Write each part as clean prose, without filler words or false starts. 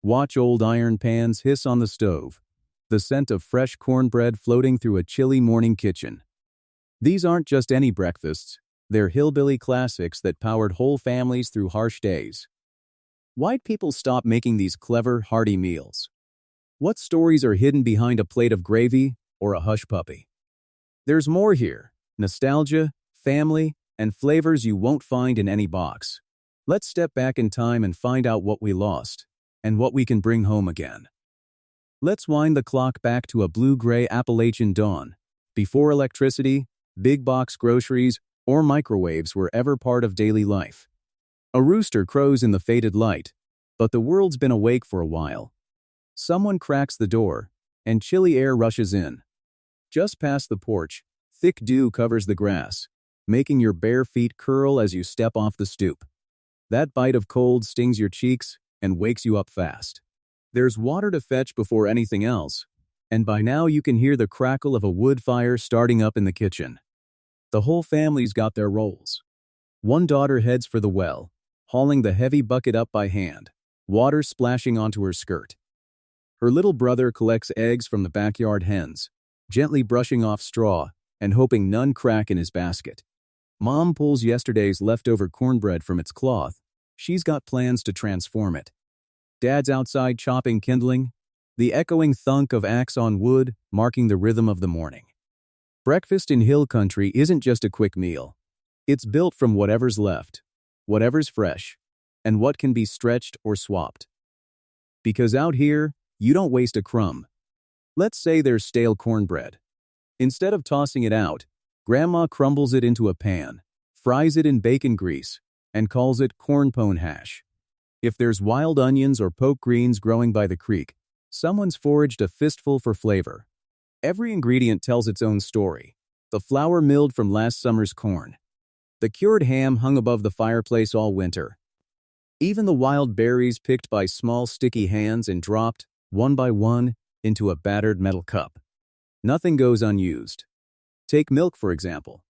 Watch old iron pans hiss on the stove, the scent of fresh cornbread floating through a chilly morning kitchen. These aren't just any breakfasts, they're hillbilly classics that powered whole families through harsh days. Why'd people stop making these clever, hearty meals? What stories are hidden behind a plate of gravy or a hush puppy? There's more here: nostalgia, family, and flavors you won't find in any box. Let's step back in time and find out what we lost and what we can bring home again. Let's wind the clock back to a blue-gray Appalachian dawn, before electricity, big box groceries, or microwaves were ever part of daily life. A rooster crows in the faded light, but the world's been awake for a while. Someone cracks the door, and chilly air rushes in. Just past the porch, thick dew covers the grass, making your bare feet curl as you step off the stoop. That bite of cold stings your cheeks and wakes you up fast. There's water to fetch before anything else, and by now you can hear the crackle of a wood fire starting up in the kitchen. The whole family's got their roles. One daughter heads for the well, hauling the heavy bucket up by hand, water splashing onto her skirt. Her little brother collects eggs from the backyard hens, gently brushing off straw and hoping none crack in his basket. Mom pulls yesterday's leftover cornbread from its cloth. She's got plans to transform it. Dad's outside chopping kindling, the echoing thunk of axe on wood marking the rhythm of the morning. Breakfast in hill country isn't just a quick meal. It's built from whatever's left, whatever's fresh, and what can be stretched or swapped. Because out here, you don't waste a crumb. Let's say there's stale cornbread. Instead of tossing it out, Grandma crumbles it into a pan, fries it in bacon grease, and calls it corn pone hash. If there's wild onions or poke greens growing by the creek, someone's foraged a fistful for flavor. Every ingredient tells its own story. The flour milled from last summer's corn. The cured ham hung above the fireplace all winter. Even the wild berries picked by small sticky hands and dropped, one by one, into a battered metal cup. Nothing goes unused. Take milk, for example.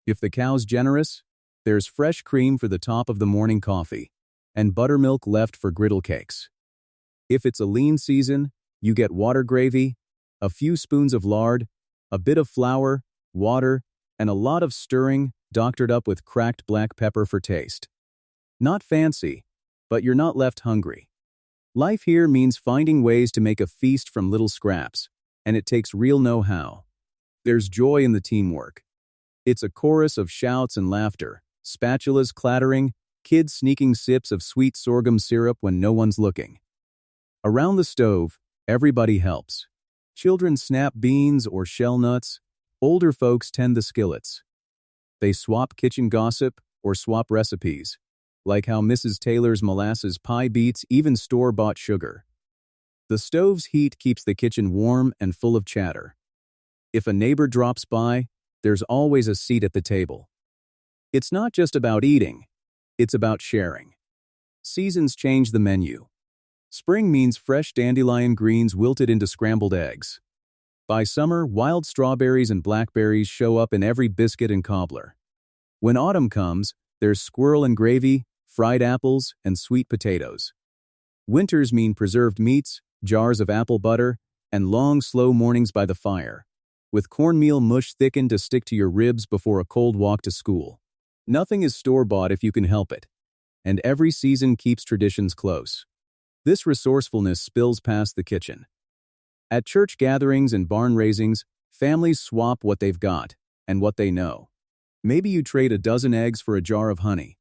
If the cow's generous, there's fresh cream for the top of the morning coffee, and buttermilk left for griddle cakes. If it's a lean season, you get water gravy, a few spoons of lard, a bit of flour, water, and a lot of stirring, doctored up with cracked black pepper for taste. Not fancy, but you're not left hungry. Life here means finding ways to make a feast from little scraps, and it takes real know-how. There's joy in the teamwork. It's a chorus of shouts and laughter, spatulas clattering, kids sneaking sips of sweet sorghum syrup when no one's looking. Around the stove, everybody helps. Children snap beans or shell nuts. Older folks tend the skillets. They swap kitchen gossip or swap recipes, like how Mrs. Taylor's molasses pie beats even store-bought sugar. The stove's heat keeps the kitchen warm and full of chatter. If a neighbor drops by, there's always a seat at the table. It's not just about eating, it's about sharing. Seasons change the menu. Spring means fresh dandelion greens wilted into scrambled eggs. By summer, wild strawberries and blackberries show up in every biscuit and cobbler. When autumn comes, there's squirrel and gravy, fried apples, and sweet potatoes. Winters mean preserved meats, jars of apple butter, and long, slow mornings by the fire, with cornmeal mush thickened to stick to your ribs before a cold walk to school. Nothing is store-bought if you can help it, and every season keeps traditions close. This resourcefulness spills past the kitchen. At church gatherings and barn raisings, families swap what they've got and what they know. Maybe you trade a dozen eggs for a jar of honey,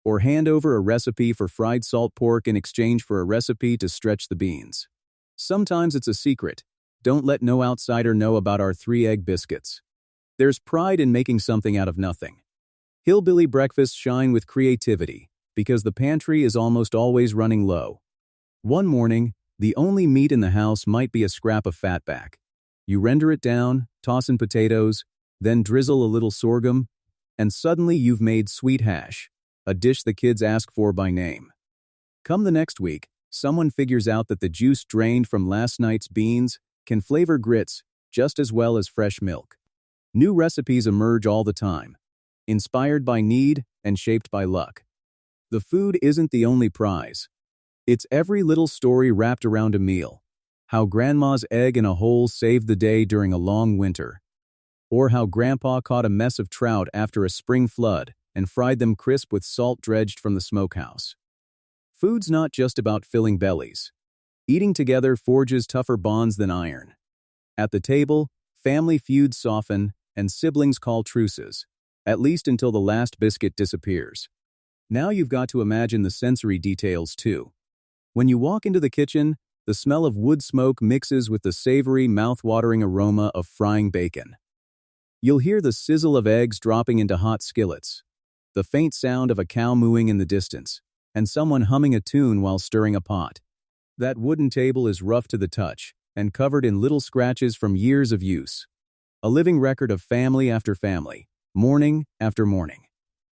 or hand over a recipe for fried salt pork in exchange for a recipe to stretch the beans. Sometimes it's a secret. Don't let no outsider know about our 3-egg biscuits. There's pride in making something out of nothing. Hillbilly breakfasts shine with creativity because the pantry is almost always running low. One morning, the only meat in the house might be a scrap of fatback. You render it down, toss in potatoes, then drizzle a little sorghum, and suddenly you've made sweet hash, a dish the kids ask for by name. Come the next week, someone figures out that the juice drained from last night's beans can flavor grits just as well as fresh milk. New recipes emerge all the time, inspired by need and shaped by luck. The food isn't the only prize. It's every little story wrapped around a meal. How Grandma's egg in a hole saved the day during a long winter. Or how Grandpa caught a mess of trout after a spring flood and fried them crisp with salt dredged from the smokehouse. Food's not just about filling bellies. Eating together forges tougher bonds than iron. At the table, family feuds soften and siblings call truces, at least until the last biscuit disappears. Now you've got to imagine the sensory details too. When you walk into the kitchen, the smell of wood smoke mixes with the savory, mouth-watering aroma of frying bacon. You'll hear the sizzle of eggs dropping into hot skillets, the faint sound of a cow mooing in the distance, and someone humming a tune while stirring a pot. That wooden table is rough to the touch and covered in little scratches from years of use. A living record of family after family, morning after morning.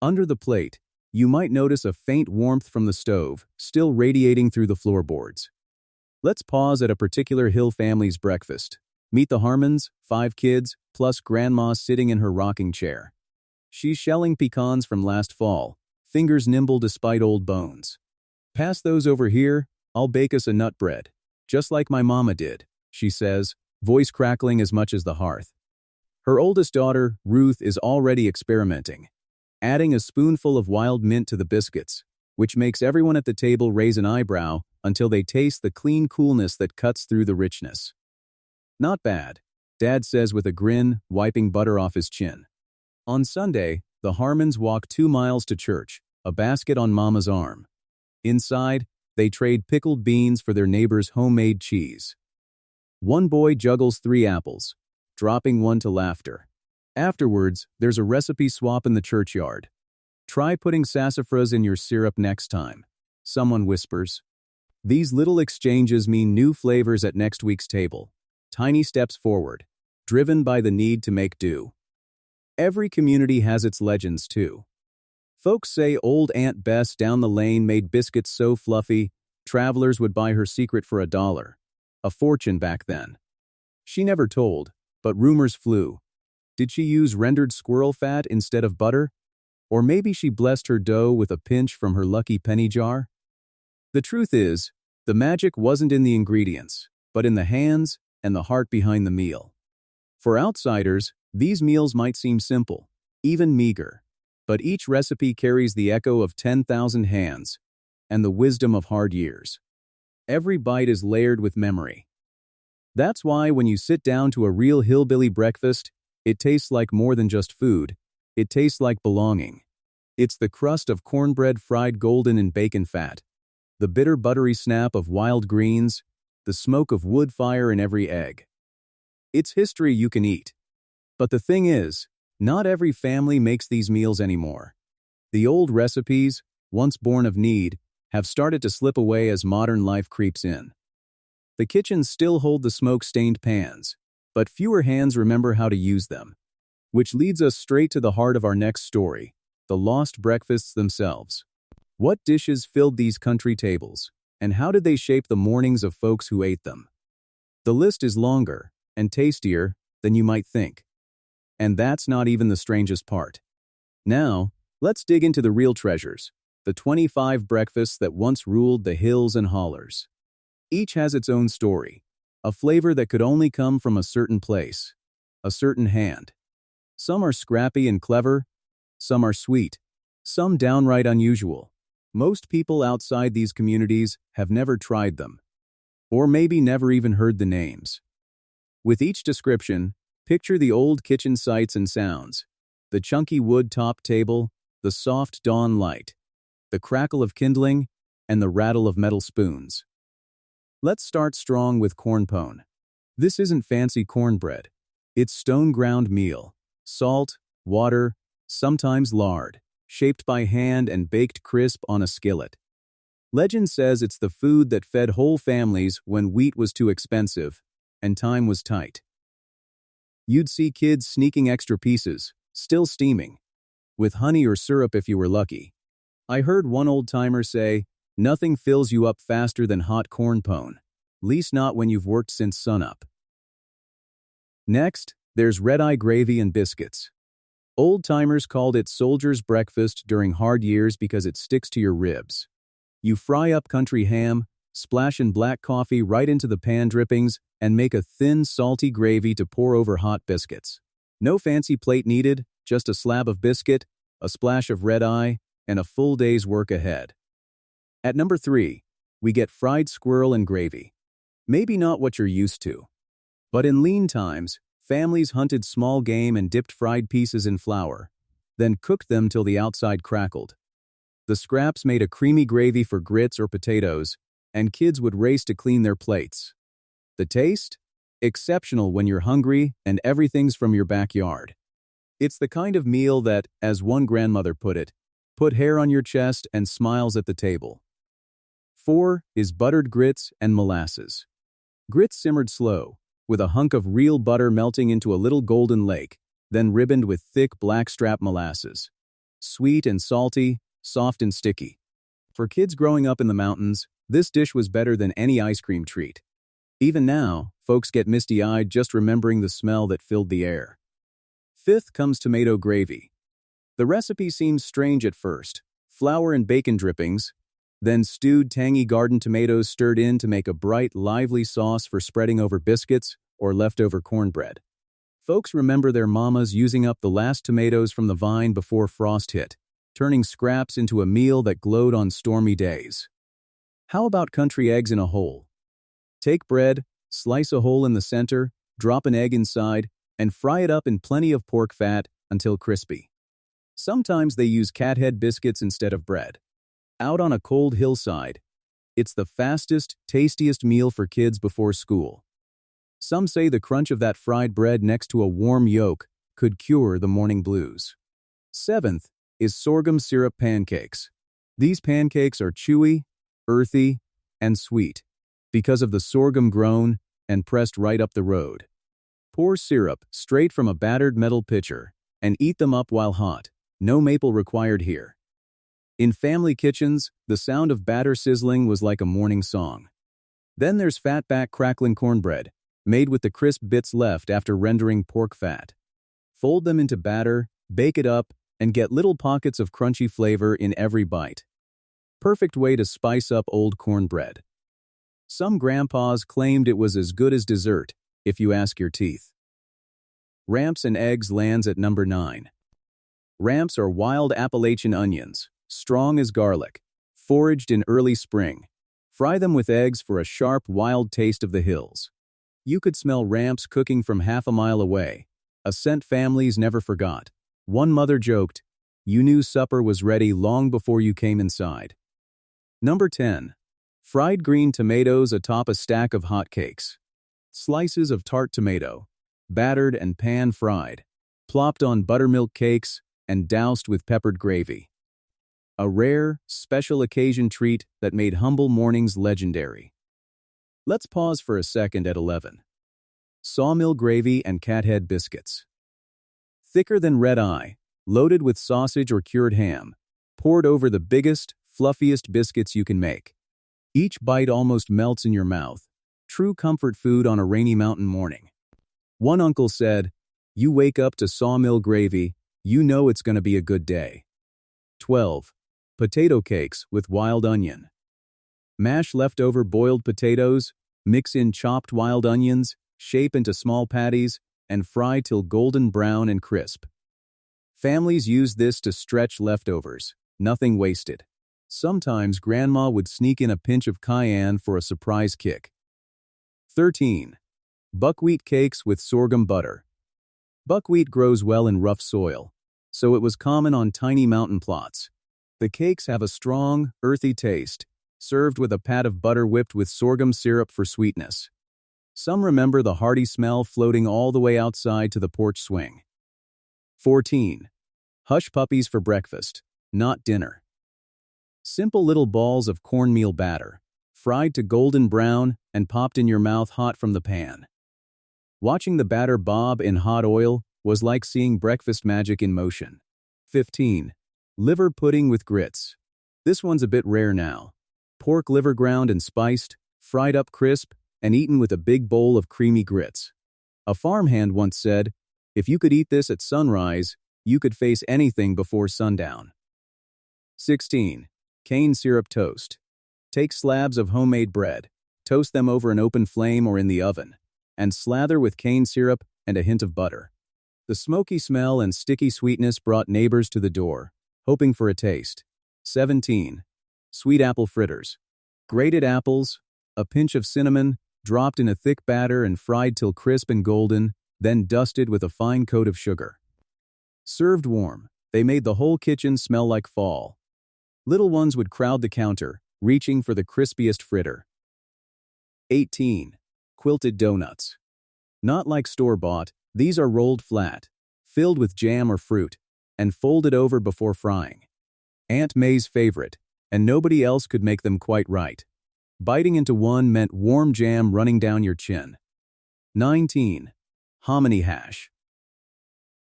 Under the plate, you might notice a faint warmth from the stove, still radiating through the floorboards. Let's pause at a particular Hill family's breakfast. Meet the Harmons, 5 kids, plus Grandma sitting in her rocking chair. She's shelling pecans from last fall, fingers nimble despite old bones. "Pass those over here, I'll bake us a nut bread, just like my mama did," she says, voice crackling as much as the hearth. Her oldest daughter, Ruth, is already experimenting, adding a spoonful of wild mint to the biscuits, which makes everyone at the table raise an eyebrow until they taste the clean coolness that cuts through the richness. "Not bad," Dad says with a grin, wiping butter off his chin. On Sunday, the Harmons walk 2 miles to church, a basket on Mama's arm. Inside, they trade pickled beans for their neighbor's homemade cheese. One boy juggles 3 apples, dropping one to laughter. Afterwards, there's a recipe swap in the churchyard. "Try putting sassafras in your syrup next time," someone whispers. These little exchanges mean new flavors at next week's table. Tiny steps forward, driven by the need to make do. Every community has its legends too. Folks say old Aunt Bess down the lane made biscuits so fluffy, travelers would buy her secret for $1. A fortune back then. She never told, but rumors flew. Did she use rendered squirrel fat instead of butter? Or maybe she blessed her dough with a pinch from her lucky penny jar? The truth is, the magic wasn't in the ingredients, but in the hands and the heart behind the meal. For outsiders, these meals might seem simple, even meager, but each recipe carries the echo of 10,000 hands and the wisdom of hard years. Every bite is layered with memory. That's why when you sit down to a real hillbilly breakfast, it tastes like more than just food. It tastes like belonging. It's the crust of cornbread fried golden in bacon fat, the bitter buttery snap of wild greens, the smoke of wood fire in every egg. It's history you can eat. But the thing is, not every family makes these meals anymore. The old recipes, once born of need, have started to slip away as modern life creeps in. The kitchens still hold the smoke-stained pans, but fewer hands remember how to use them. Which leads us straight to the heart of our next story, the lost breakfasts themselves. What dishes filled these country tables, and how did they shape the mornings of folks who ate them? The list is longer and tastier than you might think. And that's not even the strangest part. Now, let's dig into the real treasures, the 25 breakfasts that once ruled the hills and hollers. Each has its own story, a flavor that could only come from a certain place, a certain hand. Some are scrappy and clever, some are sweet, some downright unusual. Most people outside these communities have never tried them, or maybe never even heard the names. With each description, picture the old kitchen sights and sounds, the chunky wood-top table, the soft dawn light, the crackle of kindling, and the rattle of metal spoons. Let's start strong with corn pone. This isn't fancy cornbread. It's stone-ground meal, salt, water, sometimes lard, shaped by hand and baked crisp on a skillet. Legend says it's the food that fed whole families when wheat was too expensive and time was tight. You'd see kids sneaking extra pieces, still steaming, with honey or syrup if you were lucky. I heard one old-timer say, "Nothing fills you up faster than hot corn pone, least not when you've worked since sunup." Next, there's red-eye gravy and biscuits. Old-timers called it soldier's breakfast during hard years because it sticks to your ribs. You fry up country ham, splash in black coffee right into the pan drippings, and make a thin, salty gravy to pour over hot biscuits. No fancy plate needed, just a slab of biscuit, a splash of red-eye, and a full day's work ahead. At number 3, we get fried squirrel and gravy. Maybe not what you're used to. But in lean times, families hunted small game and dipped fried pieces in flour, then cooked them till the outside crackled. The scraps made a creamy gravy for grits or potatoes, and kids would race to clean their plates. The taste? Exceptional when you're hungry and everything's from your backyard. It's the kind of meal that, as one grandmother put it, put hair on your chest and smiles at the table. 4 is buttered grits and molasses. Grits simmered slow, with a hunk of real butter melting into a little golden lake, then ribboned with thick blackstrap molasses. Sweet and salty, soft and sticky. For kids growing up in the mountains, this dish was better than any ice cream treat. Even now, folks get misty-eyed just remembering the smell that filled the air. 5th comes tomato gravy. The recipe seems strange at first. Flour and bacon drippings, then stewed tangy garden tomatoes stirred in to make a bright, lively sauce for spreading over biscuits or leftover cornbread. Folks remember their mamas using up the last tomatoes from the vine before frost hit, turning scraps into a meal that glowed on stormy days. How about country eggs in a hole? Take bread, slice a hole in the center, drop an egg inside, and fry it up in plenty of pork fat until crispy. Sometimes they use cathead biscuits instead of bread. Out on a cold hillside, it's the fastest, tastiest meal for kids before school. Some say the crunch of that fried bread next to a warm yolk could cure the morning blues. 7th is sorghum syrup pancakes. These pancakes are chewy, earthy, and sweet because of the sorghum grown and pressed right up the road. Pour syrup straight from a battered metal pitcher and eat them up while hot. No maple required here. In family kitchens, the sound of batter sizzling was like a morning song. Then there's fatback crackling cornbread, made with the crisp bits left after rendering pork fat. Fold them into batter, bake it up, and get little pockets of crunchy flavor in every bite. Perfect way to spice up old cornbread. Some grandpas claimed it was as good as dessert, if you ask your teeth. Ramps and eggs lands at number 9. Ramps are wild Appalachian onions, strong as garlic, foraged in early spring. Fry them with eggs for a sharp, wild taste of the hills. You could smell ramps cooking from half a mile away, a scent families never forgot. One mother joked, "You knew supper was ready long before you came inside." Number 10. Fried green tomatoes atop a stack of hotcakes. Slices of tart tomato, battered and pan-fried, plopped on buttermilk cakes, and doused with peppered gravy. A rare, special occasion treat that made humble mornings legendary. Let's pause for a second at 11. Sawmill gravy and cathead biscuits. Thicker than red-eye, loaded with sausage or cured ham, poured over the biggest, fluffiest biscuits you can make. Each bite almost melts in your mouth. True comfort food on a rainy mountain morning. One uncle said, "You wake up to sawmill gravy, you know it's going to be a good day." 12. Potato cakes with wild onion. Mash leftover boiled potatoes, mix in chopped wild onions, shape into small patties, and fry till golden brown and crisp. Families use this to stretch leftovers, nothing wasted. Sometimes grandma would sneak in a pinch of cayenne for a surprise kick. 13. Buckwheat cakes with sorghum butter. Buckwheat grows well in rough soil, so it was common on tiny mountain plots. The cakes have a strong, earthy taste, served with a pat of butter whipped with sorghum syrup for sweetness. Some remember the hearty smell floating all the way outside to the porch swing. 14. Hush puppies for breakfast, not dinner. Simple little balls of cornmeal batter, fried to golden brown and popped in your mouth hot from the pan. Watching the batter bob in hot oil was like seeing breakfast magic in motion. 15. Liver pudding with grits. This one's a bit rare now. Pork liver ground and spiced, fried up crisp, and eaten with a big bowl of creamy grits. A farmhand once said, "If you could eat this at sunrise, you could face anything before sundown." 16. Cane syrup toast. Take slabs of homemade bread, toast them over an open flame or in the oven, and slather with cane syrup and a hint of butter. The smoky smell and sticky sweetness brought neighbors to the door, hoping for a taste. 17. Sweet apple fritters. Grated apples, a pinch of cinnamon, dropped in a thick batter and fried till crisp and golden, then dusted with a fine coat of sugar. Served warm, they made the whole kitchen smell like fall. Little ones would crowd the counter, reaching for the crispiest fritter. 18. Quilted donuts. Not like store-bought, these are rolled flat, filled with jam or fruit, and folded over before frying. Aunt May's favorite, and nobody else could make them quite right. Biting into one meant warm jam running down your chin. 19. Hominy hash.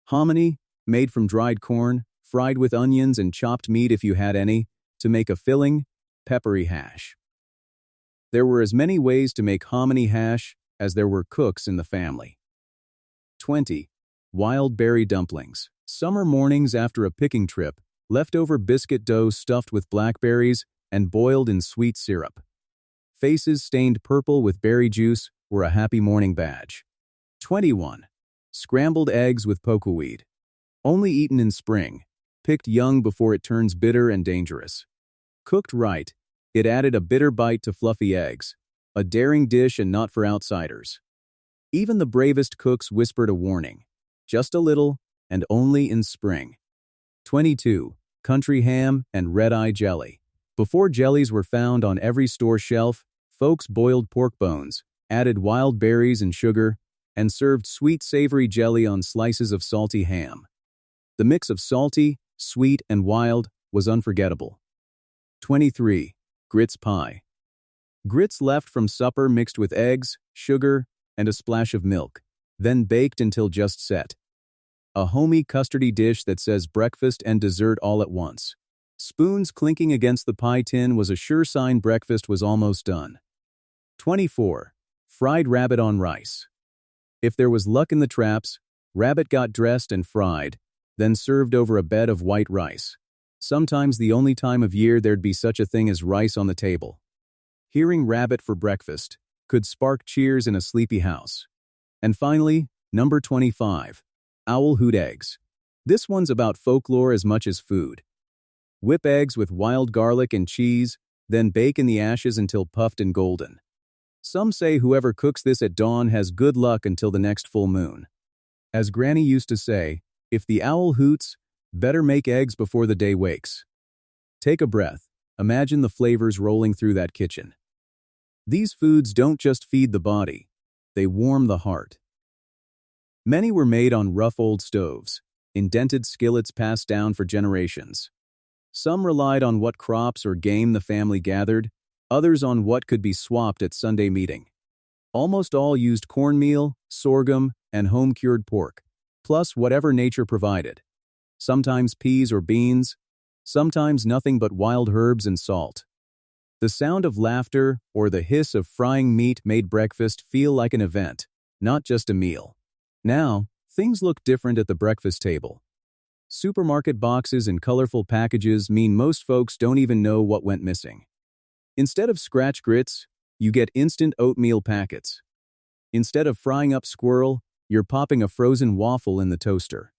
Hominy, made from dried corn, fried with onions and chopped meat if you had any, to make a filling, peppery hash. There were as many ways to make hominy hash as there were cooks in the family. 20. Wild berry dumplings. Summer mornings after a picking trip, leftover biscuit dough stuffed with blackberries and boiled in sweet syrup. Faces stained purple with berry juice were a happy morning badge. 21. Scrambled eggs with pokeweed. Only eaten in spring, picked young before it turns bitter and dangerous. Cooked right, it added a bitter bite to fluffy eggs, a daring dish and not for outsiders. Even the bravest cooks whispered a warning, just a little, and only in spring. 22. Country ham and red-eye jelly. Before jellies were found on every store shelf, folks boiled pork bones, added wild berries and sugar, and served sweet savory jelly on slices of salty ham. The mix of salty, sweet, and wild was unforgettable. 23. Grits pie. Grits left from supper mixed with eggs, sugar, and a splash of milk, then baked until just set. A homey custardy dish that says breakfast and dessert all at once. Spoons clinking against the pie tin was a sure sign breakfast was almost done. 24. Fried rabbit on rice. If there was luck in the traps, rabbit got dressed and fried, then served over a bed of white rice. Sometimes the only time of year there'd be such a thing as rice on the table. Hearing rabbit for breakfast could spark cheers in a sleepy house. And finally, number 25. Owl hoot eggs. This one's about folklore as much as food. Whip eggs with wild garlic and cheese, then bake in the ashes until puffed and golden. Some say whoever cooks this at dawn has good luck until the next full moon. As Granny used to say, if the owl hoots, better make eggs before the day wakes. Take a breath. Imagine the flavors rolling through that kitchen. These foods don't just feed the body, they warm the heart. Many were made on rough old stoves, indented skillets passed down for generations. Some relied on what crops or game the family gathered, others on what could be swapped at Sunday meeting. Almost all used cornmeal, sorghum, and home-cured pork, plus whatever nature provided. Sometimes peas or beans, sometimes nothing but wild herbs and salt. The sound of laughter or the hiss of frying meat made breakfast feel like an event, not just a meal. Now, things look different at the breakfast table. Supermarket boxes and colorful packages mean most folks don't even know what went missing. Instead of scratch grits, you get instant oatmeal packets. Instead of frying up squirrel, you're popping a frozen waffle in the toaster.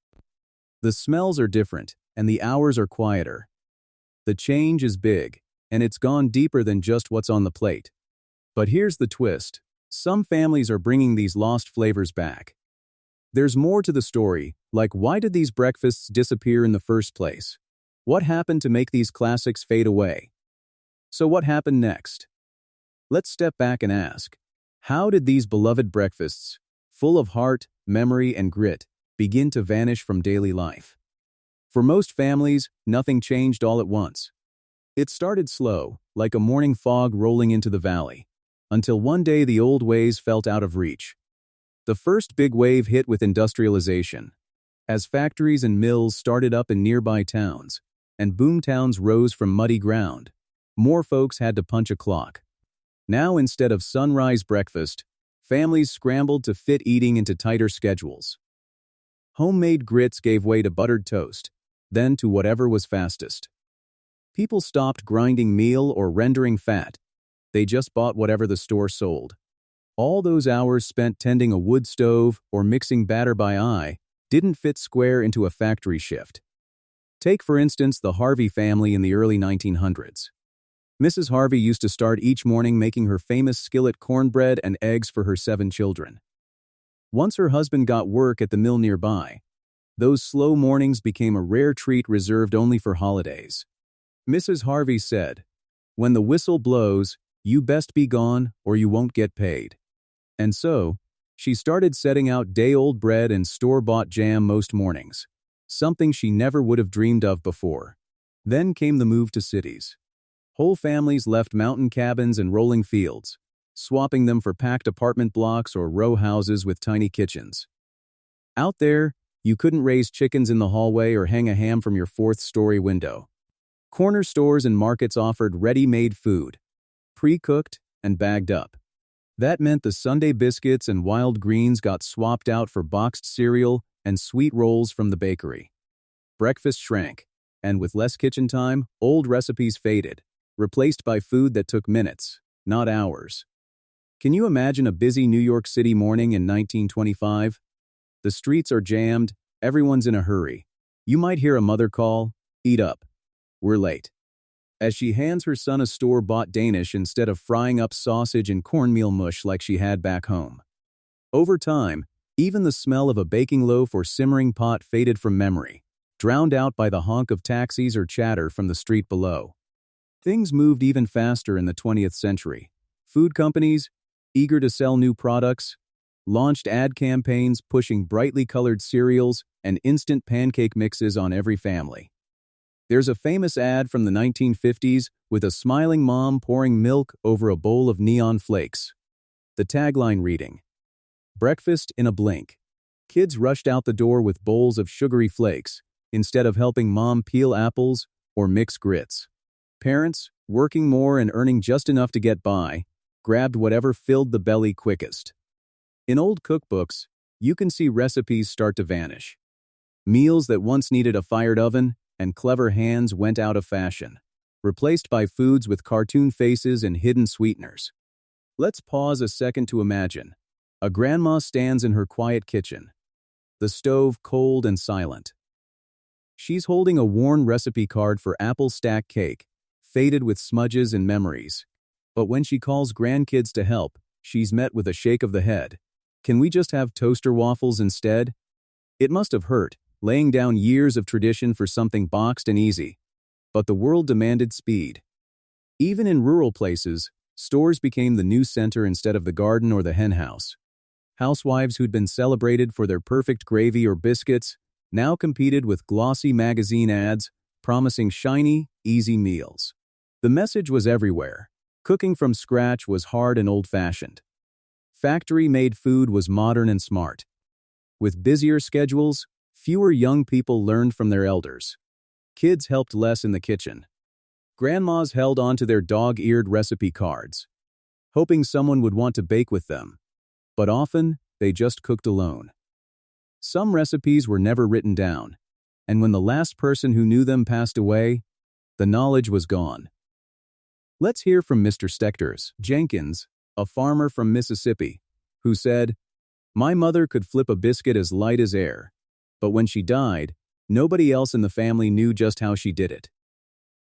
The smells are different, and the hours are quieter. The change is big, and it's gone deeper than just what's on the plate. But here's the twist. Some families are bringing these lost flavors back. There's more to the story, like why did these breakfasts disappear in the first place? What happened to make these classics fade away? So what happened next? Let's step back and ask, how did these beloved breakfasts, full of heart, memory, and grit, begin to vanish from daily life? For most families, nothing changed all at once. It started slow, like a morning fog rolling into the valley, until one day the old ways felt out of reach. The first big wave hit with industrialization, as factories and mills started up in nearby towns, and boom towns rose from muddy ground. More folks had to punch a clock. Now, instead of sunrise breakfast, families scrambled to fit eating into tighter schedules. Homemade grits gave way to buttered toast, then to whatever was fastest. People stopped grinding meal or rendering fat. They just bought whatever the store sold. All those hours spent tending a wood stove or mixing batter by eye didn't fit square into a factory shift. Take, for instance, the Harvey family in the early 1900s. Mrs. Harvey used to start each morning making her famous skillet cornbread and eggs for her 7 children. Once her husband got work at the mill nearby, those slow mornings became a rare treat reserved only for holidays. Mrs. Harvey said, "When the whistle blows, you best be gone or you won't get paid." And so, she started setting out day-old bread and store-bought jam most mornings, something she never would have dreamed of before. Then came the move to cities. Whole families left mountain cabins and rolling fields, swapping them for packed apartment blocks or row houses with tiny kitchens. Out there, you couldn't raise chickens in the hallway or hang a ham from your 4th-story window. Corner stores and markets offered ready-made food, pre-cooked and bagged up. That meant the Sunday biscuits and wild greens got swapped out for boxed cereal and sweet rolls from the bakery. Breakfast shrank, and with less kitchen time, old recipes faded, replaced by food that took minutes, not hours. Can you imagine a busy New York City morning in 1925? The streets are jammed, everyone's in a hurry. You might hear a mother call, "Eat up. We're late," as she hands her son a store-bought Danish instead of frying up sausage and cornmeal mush like she had back home. Over time, even the smell of a baking loaf or simmering pot faded from memory, drowned out by the honk of taxis or chatter from the street below. Things moved even faster in the 20th century. Food companies, eager to sell new products, launched ad campaigns pushing brightly colored cereals and instant pancake mixes on every family. There's a famous ad from the 1950s with a smiling mom pouring milk over a bowl of neon flakes. The tagline reading, "Breakfast in a blink." Kids rushed out the door with bowls of sugary flakes instead of helping mom peel apples or mix grits. Parents, working more and earning just enough to get by, grabbed whatever filled the belly quickest. In old cookbooks, you can see recipes start to vanish. Meals that once needed a fired oven and clever hands went out of fashion, replaced by foods with cartoon faces and hidden sweeteners. Let's pause a second to imagine. A grandma stands in her quiet kitchen, the stove cold and silent. She's holding a worn recipe card for apple stack cake, faded with smudges and memories. But when she calls grandkids to help, she's met with a shake of the head. "Can we just have toaster waffles instead?" It must have hurt, laying down years of tradition for something boxed and easy. But the world demanded speed. Even in rural places, stores became the news center instead of the garden or the henhouse. Housewives who'd been celebrated for their perfect gravy or biscuits now competed with glossy magazine ads promising shiny, easy meals. The message was everywhere. Cooking from scratch was hard and old-fashioned. Factory-made food was modern and smart. With busier schedules, fewer young people learned from their elders. Kids helped less in the kitchen. Grandmas held on to their dog-eared recipe cards, hoping someone would want to bake with them. But often, they just cooked alone. Some recipes were never written down, and when the last person who knew them passed away, the knowledge was gone. Let's hear from Mr. Stechters Jenkins, a farmer from Mississippi, who said, "My mother could flip a biscuit as light as air, but when she died, nobody else in the family knew just how she did it.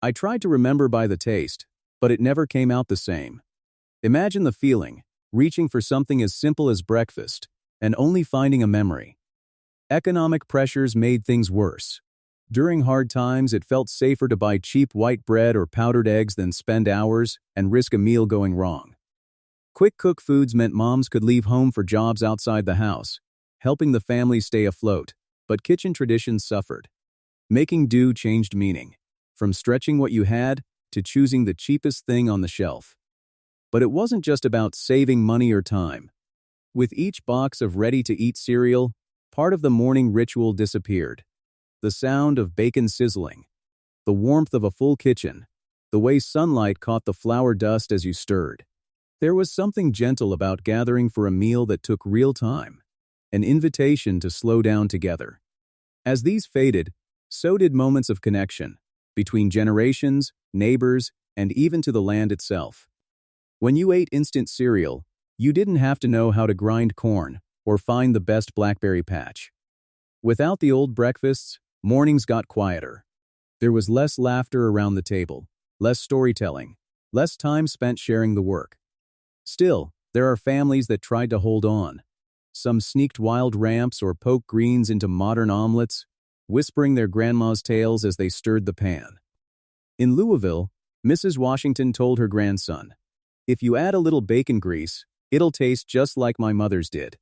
I tried to remember by the taste, but it never came out the same." Imagine the feeling, reaching for something as simple as breakfast, and only finding a memory. Economic pressures made things worse. During hard times, it felt safer to buy cheap white bread or powdered eggs than spend hours and risk a meal going wrong. Quick cook foods meant moms could leave home for jobs outside the house, helping the family stay afloat, but kitchen traditions suffered. Making do changed meaning, from stretching what you had to choosing the cheapest thing on the shelf. But it wasn't just about saving money or time. With each box of ready-to-eat cereal, part of the morning ritual disappeared. The sound of bacon sizzling, the warmth of a full kitchen, the way sunlight caught the flour dust as you stirred. There was something gentle about gathering for a meal that took real time, an invitation to slow down together. As these faded, so did moments of connection, between generations, neighbors, and even to the land itself. When you ate instant cereal, you didn't have to know how to grind corn or find the best blackberry patch. Without the old breakfasts, mornings got quieter. There was less laughter around the table, less storytelling, less time spent sharing the work. Still, there are families that tried to hold on. Some sneaked wild ramps or poked greens into modern omelets, whispering their grandma's tales as they stirred the pan. In Louisville, Mrs. Washington told her grandson, "If you add a little bacon grease, it'll taste just like my mother's did."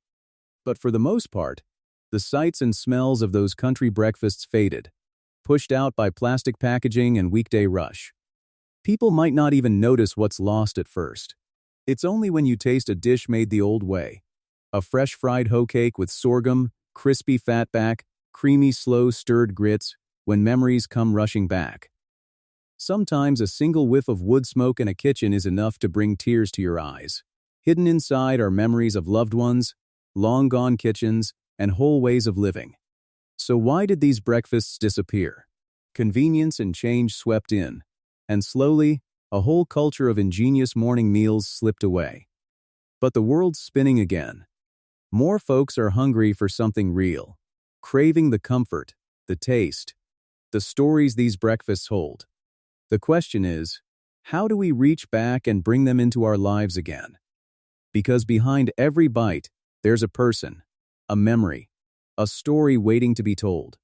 But for the most part, the sights and smells of those country breakfasts faded, pushed out by plastic packaging and weekday rush. People might not even notice what's lost at first. It's only when you taste a dish made the old way, a fresh fried hoe cake with sorghum, crispy fatback, creamy slow-stirred grits, when memories come rushing back. Sometimes a single whiff of wood smoke in a kitchen is enough to bring tears to your eyes. Hidden inside are memories of loved ones, long-gone kitchens, and whole ways of living. So why did these breakfasts disappear? Convenience and change swept in, and slowly, a whole culture of ingenious morning meals slipped away. But the world's spinning again. More folks are hungry for something real, craving the comfort, the taste, the stories these breakfasts hold. The question is, how do we reach back and bring them into our lives again? Because behind every bite, there's a person, a memory, a story waiting to be told.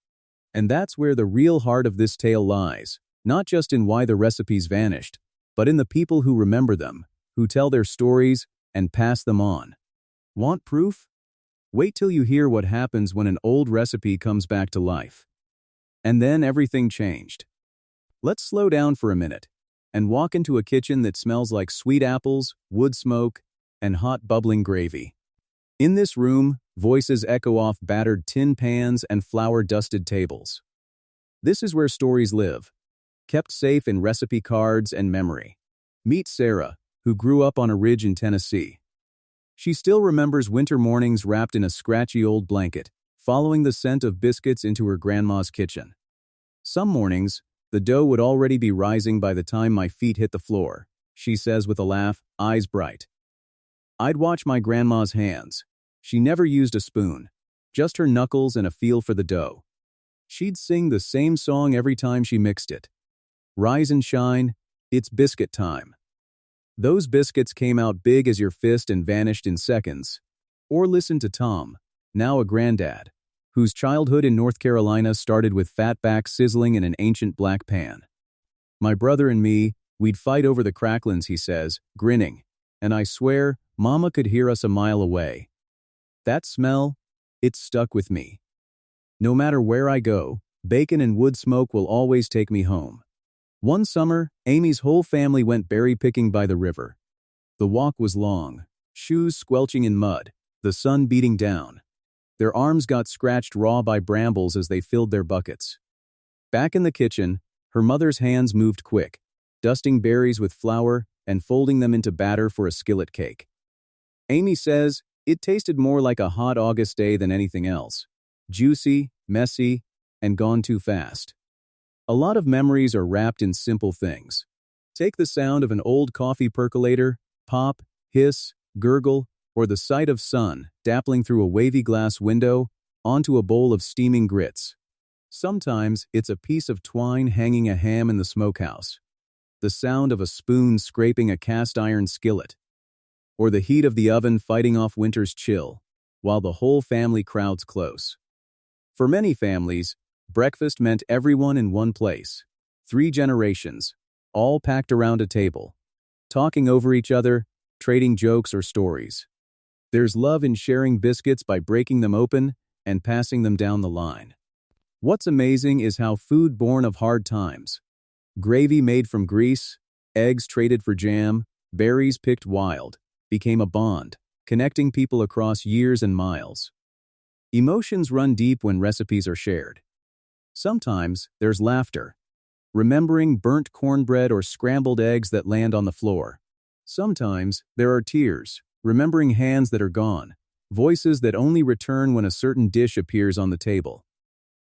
And that's where the real heart of this tale lies, not just in why the recipes vanished, but in the people who remember them, who tell their stories and pass them on. Want proof? Wait till you hear what happens when an old recipe comes back to life. And then everything changed. Let's slow down for a minute and walk into a kitchen that smells like sweet apples, wood smoke, and hot bubbling gravy. In this room, voices echo off battered tin pans and flour-dusted tables. This is where stories live, kept safe in recipe cards and memory. Meet Sarah, who grew up on a ridge in Tennessee. She still remembers winter mornings wrapped in a scratchy old blanket, following the scent of biscuits into her grandma's kitchen. Some mornings, the dough would already be rising by the time my feet hit the floor, she says with a laugh, eyes bright. I'd watch my grandma's hands. She never used a spoon, just her knuckles and a feel for the dough. She'd sing the same song every time she mixed it. Rise and shine, it's biscuit time. Those biscuits came out big as your fist and vanished in seconds. Or listen to Tom, now a granddad, whose childhood in North Carolina started with fatback sizzling in an ancient black pan. My brother and me, we'd fight over the cracklins, he says, grinning, and I swear, Mama could hear us a mile away. That smell, it stuck with me. No matter where I go, bacon and wood smoke will always take me home. One summer, Amy's whole family went berry picking by the river. The walk was long, shoes squelching in mud, the sun beating down. Their arms got scratched raw by brambles as they filled their buckets. Back in the kitchen, her mother's hands moved quick, dusting berries with flour and folding them into batter for a skillet cake. Amy says it tasted more like a hot August day than anything else. Juicy, messy, and gone too fast. A lot of memories are wrapped in simple things. Take the sound of an old coffee percolator, pop, hiss, gurgle, or the sight of sun dappling through a wavy glass window onto a bowl of steaming grits. Sometimes it's a piece of twine hanging a ham in the smokehouse, the sound of a spoon scraping a cast-iron skillet, or the heat of the oven fighting off winter's chill, while the whole family crowds close. For many families, breakfast meant everyone in one place, 3 generations, all packed around a table, talking over each other, trading jokes or stories. There's love in sharing biscuits by breaking them open and passing them down the line. What's amazing is how food born of hard times, gravy made from grease, eggs traded for jam, berries picked wild, became a bond, connecting people across years and miles. Emotions run deep when recipes are shared. Sometimes there's laughter, remembering burnt cornbread or scrambled eggs that land on the floor. Sometimes there are tears, remembering hands that are gone, voices that only return when a certain dish appears on the table.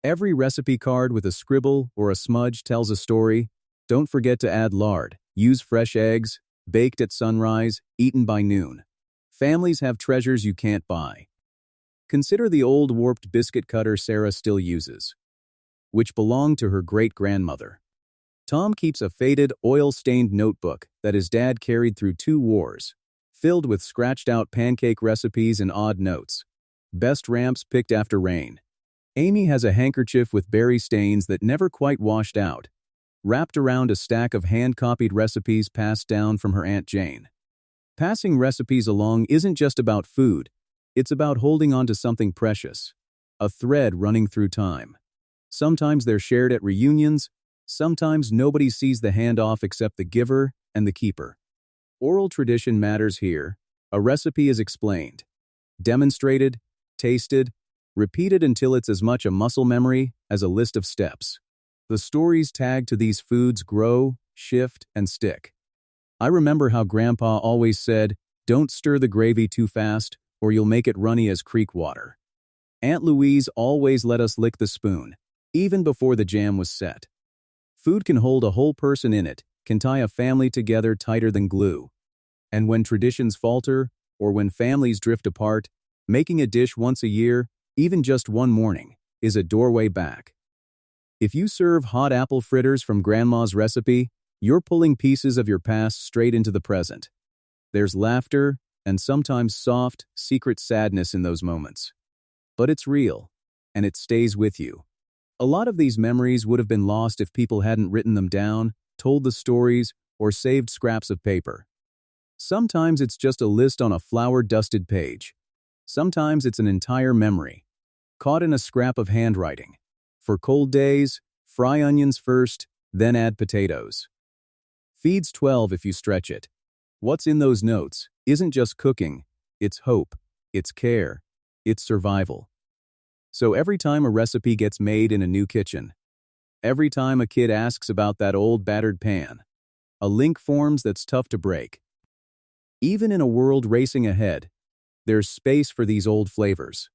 Every recipe card with a scribble or a smudge tells a story. Don't forget to add lard. Use fresh eggs, baked at sunrise, eaten by noon. Families have treasures you can't buy. Consider the old warped biscuit cutter Sarah still uses, which belonged to her great-grandmother. Tom keeps a faded, oil-stained notebook that his dad carried through 2 wars, filled with scratched-out pancake recipes and odd notes. Best ramps picked after rain. Amy has a handkerchief with berry stains that never quite washed out, wrapped around a stack of hand-copied recipes passed down from her Aunt Jane. Passing recipes along isn't just about food, it's about holding on to something precious, a thread running through time. Sometimes they're shared at reunions, sometimes nobody sees the handoff except the giver and the keeper. Oral tradition matters here. A recipe is explained, demonstrated, tasted, repeated until it's as much a muscle memory as a list of steps. The stories tagged to these foods grow, shift, and stick. I remember how Grandpa always said, "Don't stir the gravy too fast, or you'll make it runny as creek water." Aunt Louise always let us lick the spoon, even before the jam was set. Food can hold a whole person in it, can tie a family together tighter than glue. And when traditions falter, or when families drift apart, making a dish once a year, even just one morning, is a doorway back. If you serve hot apple fritters from Grandma's recipe, you're pulling pieces of your past straight into the present. There's laughter, and sometimes soft, secret sadness in those moments. But it's real, and it stays with you. A lot of these memories would have been lost if people hadn't written them down, told the stories, or saved scraps of paper. Sometimes it's just a list on a flour-dusted page. Sometimes it's an entire memory, caught in a scrap of handwriting. For cold days, fry onions first, then add potatoes. Feeds 12 if you stretch it. What's in those notes isn't just cooking, it's hope, it's care, it's survival. So every time a recipe gets made in a new kitchen, every time a kid asks about that old battered pan, a link forms that's tough to break. Even in a world racing ahead, there's space for these old flavors.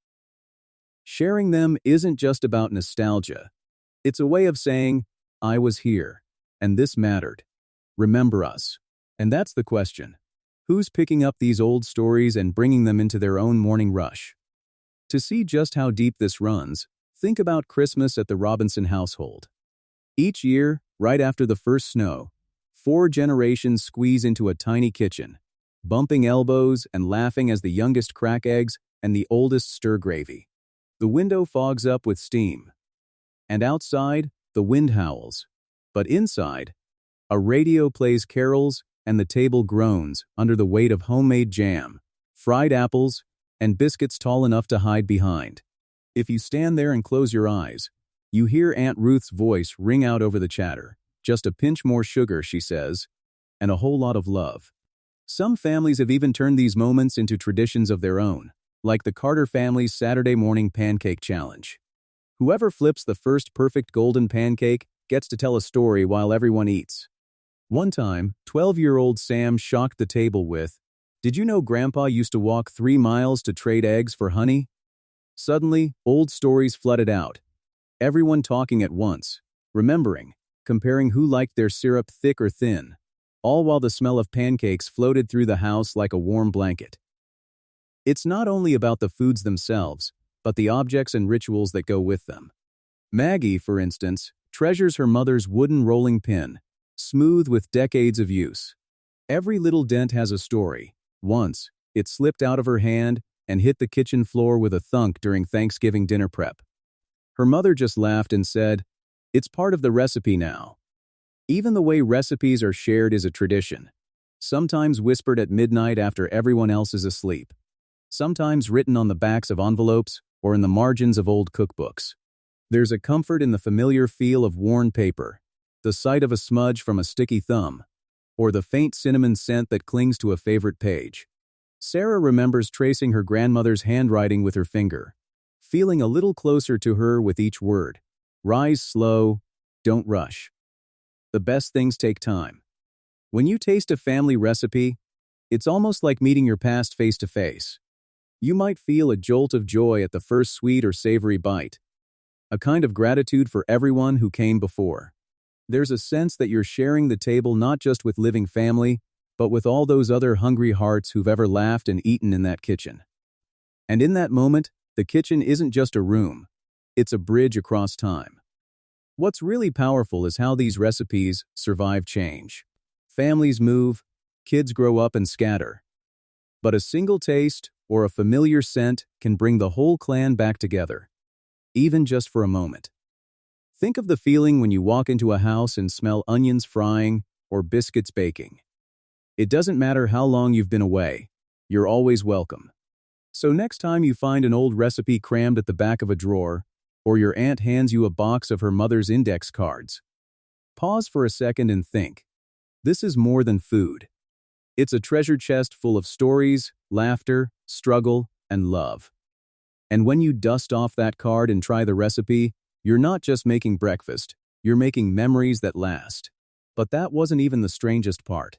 Sharing them isn't just about nostalgia. It's a way of saying, I was here, and this mattered. Remember us. And that's the question. Who's picking up these old stories and bringing them into their own morning rush? To see just how deep this runs, think about Christmas at the Robinson household. Each year, right after the first snow, 4 generations squeeze into a tiny kitchen, bumping elbows and laughing as the youngest crack eggs and the oldest stir gravy. The window fogs up with steam. And outside, the wind howls. But inside, a radio plays carols and the table groans under the weight of homemade jam, fried apples, and biscuits tall enough to hide behind. If you stand there and close your eyes, you hear Aunt Ruth's voice ring out over the chatter. Just a pinch more sugar, she says, and a whole lot of love. Some families have even turned these moments into traditions of their own, like the Carter family's Saturday morning pancake challenge. Whoever flips the first perfect golden pancake gets to tell a story while everyone eats. One time, 12-year-old Sam shocked the table with, "Did you know Grandpa used to walk 3 miles to trade eggs for honey?" Suddenly, old stories flooded out. Everyone talking at once, remembering, comparing who liked their syrup thick or thin, all while the smell of pancakes floated through the house like a warm blanket. It's not only about the foods themselves, but the objects and rituals that go with them. Maggie, for instance, treasures her mother's wooden rolling pin, smooth with decades of use. Every little dent has a story. Once, it slipped out of her hand and hit the kitchen floor with a thunk during Thanksgiving dinner prep. Her mother just laughed and said, "It's part of the recipe now." Even the way recipes are shared is a tradition. Sometimes whispered at midnight after everyone else is asleep. Sometimes written on the backs of envelopes or in the margins of old cookbooks. There's a comfort in the familiar feel of worn paper, the sight of a smudge from a sticky thumb, or the faint cinnamon scent that clings to a favorite page. Sarah remembers tracing her grandmother's handwriting with her finger, feeling a little closer to her with each word. Rise slow, don't rush. The best things take time. When you taste a family recipe, it's almost like meeting your past face to face. You might feel a jolt of joy at the first sweet or savory bite, a kind of gratitude for everyone who came before. There's a sense that you're sharing the table not just with living family, but with all those other hungry hearts who've ever laughed and eaten in that kitchen. And in that moment, the kitchen isn't just a room, it's a bridge across time. What's really powerful is how these recipes survive change. Families move, kids grow up and scatter. But a single taste or a familiar scent can bring the whole clan back together, even just for a moment. Think of the feeling when you walk into a house and smell onions frying or biscuits baking. It doesn't matter how long you've been away, you're always welcome. So next time you find an old recipe crammed at the back of a drawer, or your aunt hands you a box of her mother's index cards, pause for a second and think. This is more than food. It's a treasure chest full of stories, laughter, struggle, and love. And when you dust off that card and try the recipe, you're not just making breakfast, you're making memories that last. But that wasn't even the strangest part.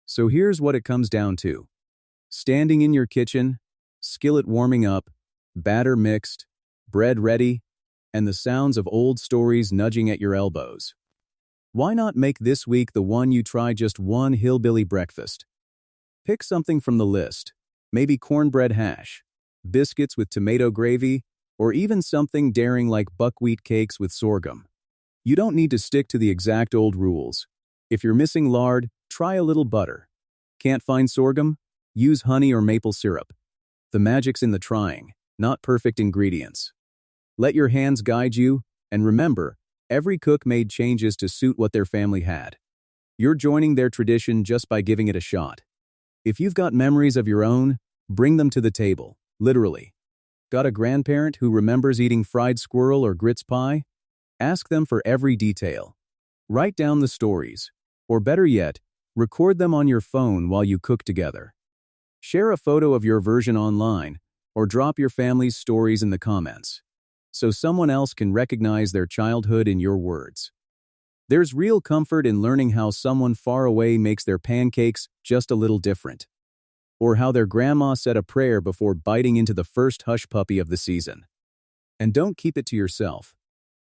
So here's what it comes down to. Standing in your kitchen, skillet warming up, batter mixed, bread ready, and the sounds of old stories nudging at your elbows. Why not make this week the one you try just one hillbilly breakfast? Pick something from the list, maybe cornbread hash, biscuits with tomato gravy, or even something daring like buckwheat cakes with sorghum. You don't need to stick to the exact old rules. If you're missing lard, try a little butter. Can't find sorghum? Use honey or maple syrup. The magic's in the trying, not perfect ingredients. Let your hands guide you, and remember, every cook made changes to suit what their family had. You're joining their tradition just by giving it a shot. If you've got memories of your own, bring them to the table, literally. Got a grandparent who remembers eating fried squirrel or grits pie? Ask them for every detail. Write down the stories, or better yet, record them on your phone while you cook together. Share a photo of your version online, or drop your family's stories in the comments, so someone else can recognize their childhood in your words. There's real comfort in learning how someone far away makes their pancakes just a little different, or how their grandma said a prayer before biting into the first hush puppy of the season. And don't keep it to yourself.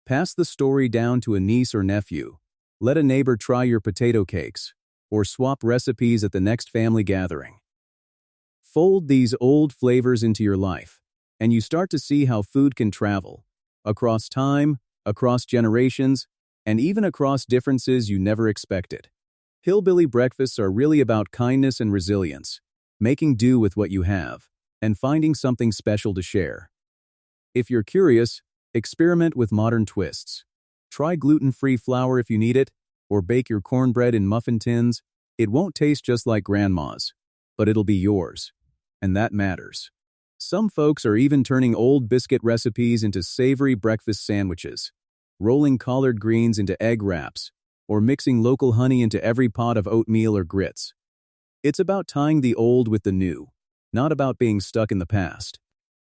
Pass the story down to a niece or nephew. Let a neighbor try your potato cakes, or swap recipes at the next family gathering. Fold these old flavors into your life, and you start to see how food can travel, across time, across generations, and even across differences you never expected. Hillbilly breakfasts are really about kindness and resilience, making do with what you have, and finding something special to share. If you're curious, experiment with modern twists. Try gluten-free flour if you need it, or bake your cornbread in muffin tins. It won't taste just like grandma's, but it'll be yours, and that matters. Some folks are even turning old biscuit recipes into savory breakfast sandwiches, rolling collard greens into egg wraps, or mixing local honey into every pot of oatmeal or grits. It's about tying the old with the new, not about being stuck in the past.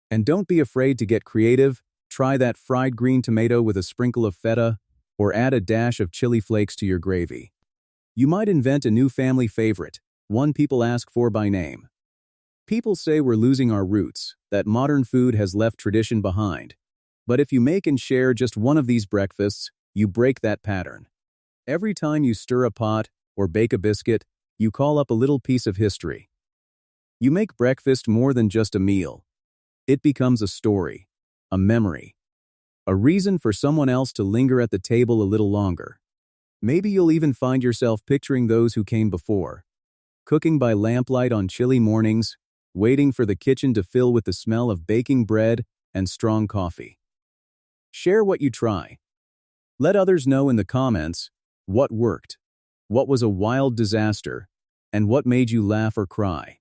And don't be afraid to get creative. Try that fried green tomato with a sprinkle of feta, or add a dash of chili flakes to your gravy. You might invent a new family favorite, one people ask for by name. People say we're losing our roots, that modern food has left tradition behind. But if you make and share just one of these breakfasts, you break that pattern. Every time you stir a pot or bake a biscuit, you call up a little piece of history. You make breakfast more than just a meal. It becomes a story, a memory, a reason for someone else to linger at the table a little longer. Maybe you'll even find yourself picturing those who came before, cooking by lamplight on chilly mornings, waiting for the kitchen to fill with the smell of baking bread and strong coffee. Share what you try. Let others know in the comments what worked, what was a wild disaster, and what made you laugh or cry.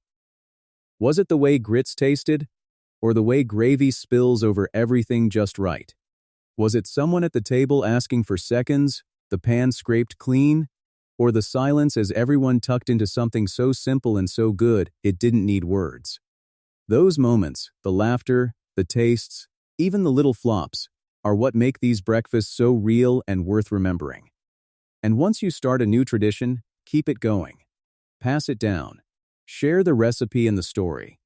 Was it the way grits tasted, or the way gravy spills over everything just right? Was it someone at the table asking for seconds, the pan scraped clean, or the silence as everyone tucked into something so simple and so good it didn't need words? Those moments, the laughter, the tastes, even the little flops, are what make these breakfasts so real and worth remembering. And once you start a new tradition, keep it going. Pass it down. Share the recipe and the story.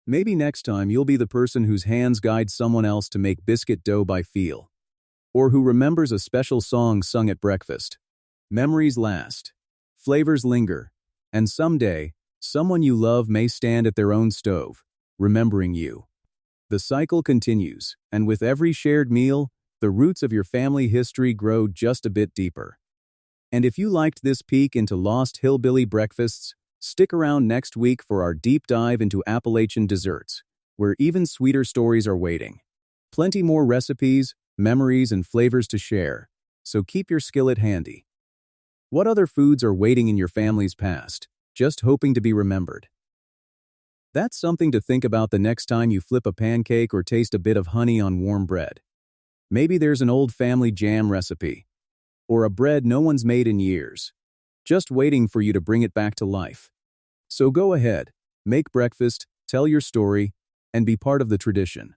Maybe next time you'll be the person whose hands guide someone else to make biscuit dough by feel. or who remembers a special song sung at breakfast. Memories last. Flavors linger. And someday, someone you love may stand at their own stove, remembering you. The cycle continues, and with every shared meal, the roots of your family history grow just a bit deeper. And if you liked this peek into lost hillbilly breakfasts, stick around next week for our deep dive into Appalachian desserts, where even sweeter stories are waiting. Plenty more recipes, memories, and flavors to share, so keep your skillet handy. What other foods are waiting in your family's past, just hoping to be remembered? That's something to think about the next time you flip a pancake or taste a bit of honey on warm bread. Maybe there's an old family jam recipe, or a bread no one's made in years, just waiting for you to bring it back to life. So go ahead, make breakfast, tell your story, and be part of the tradition.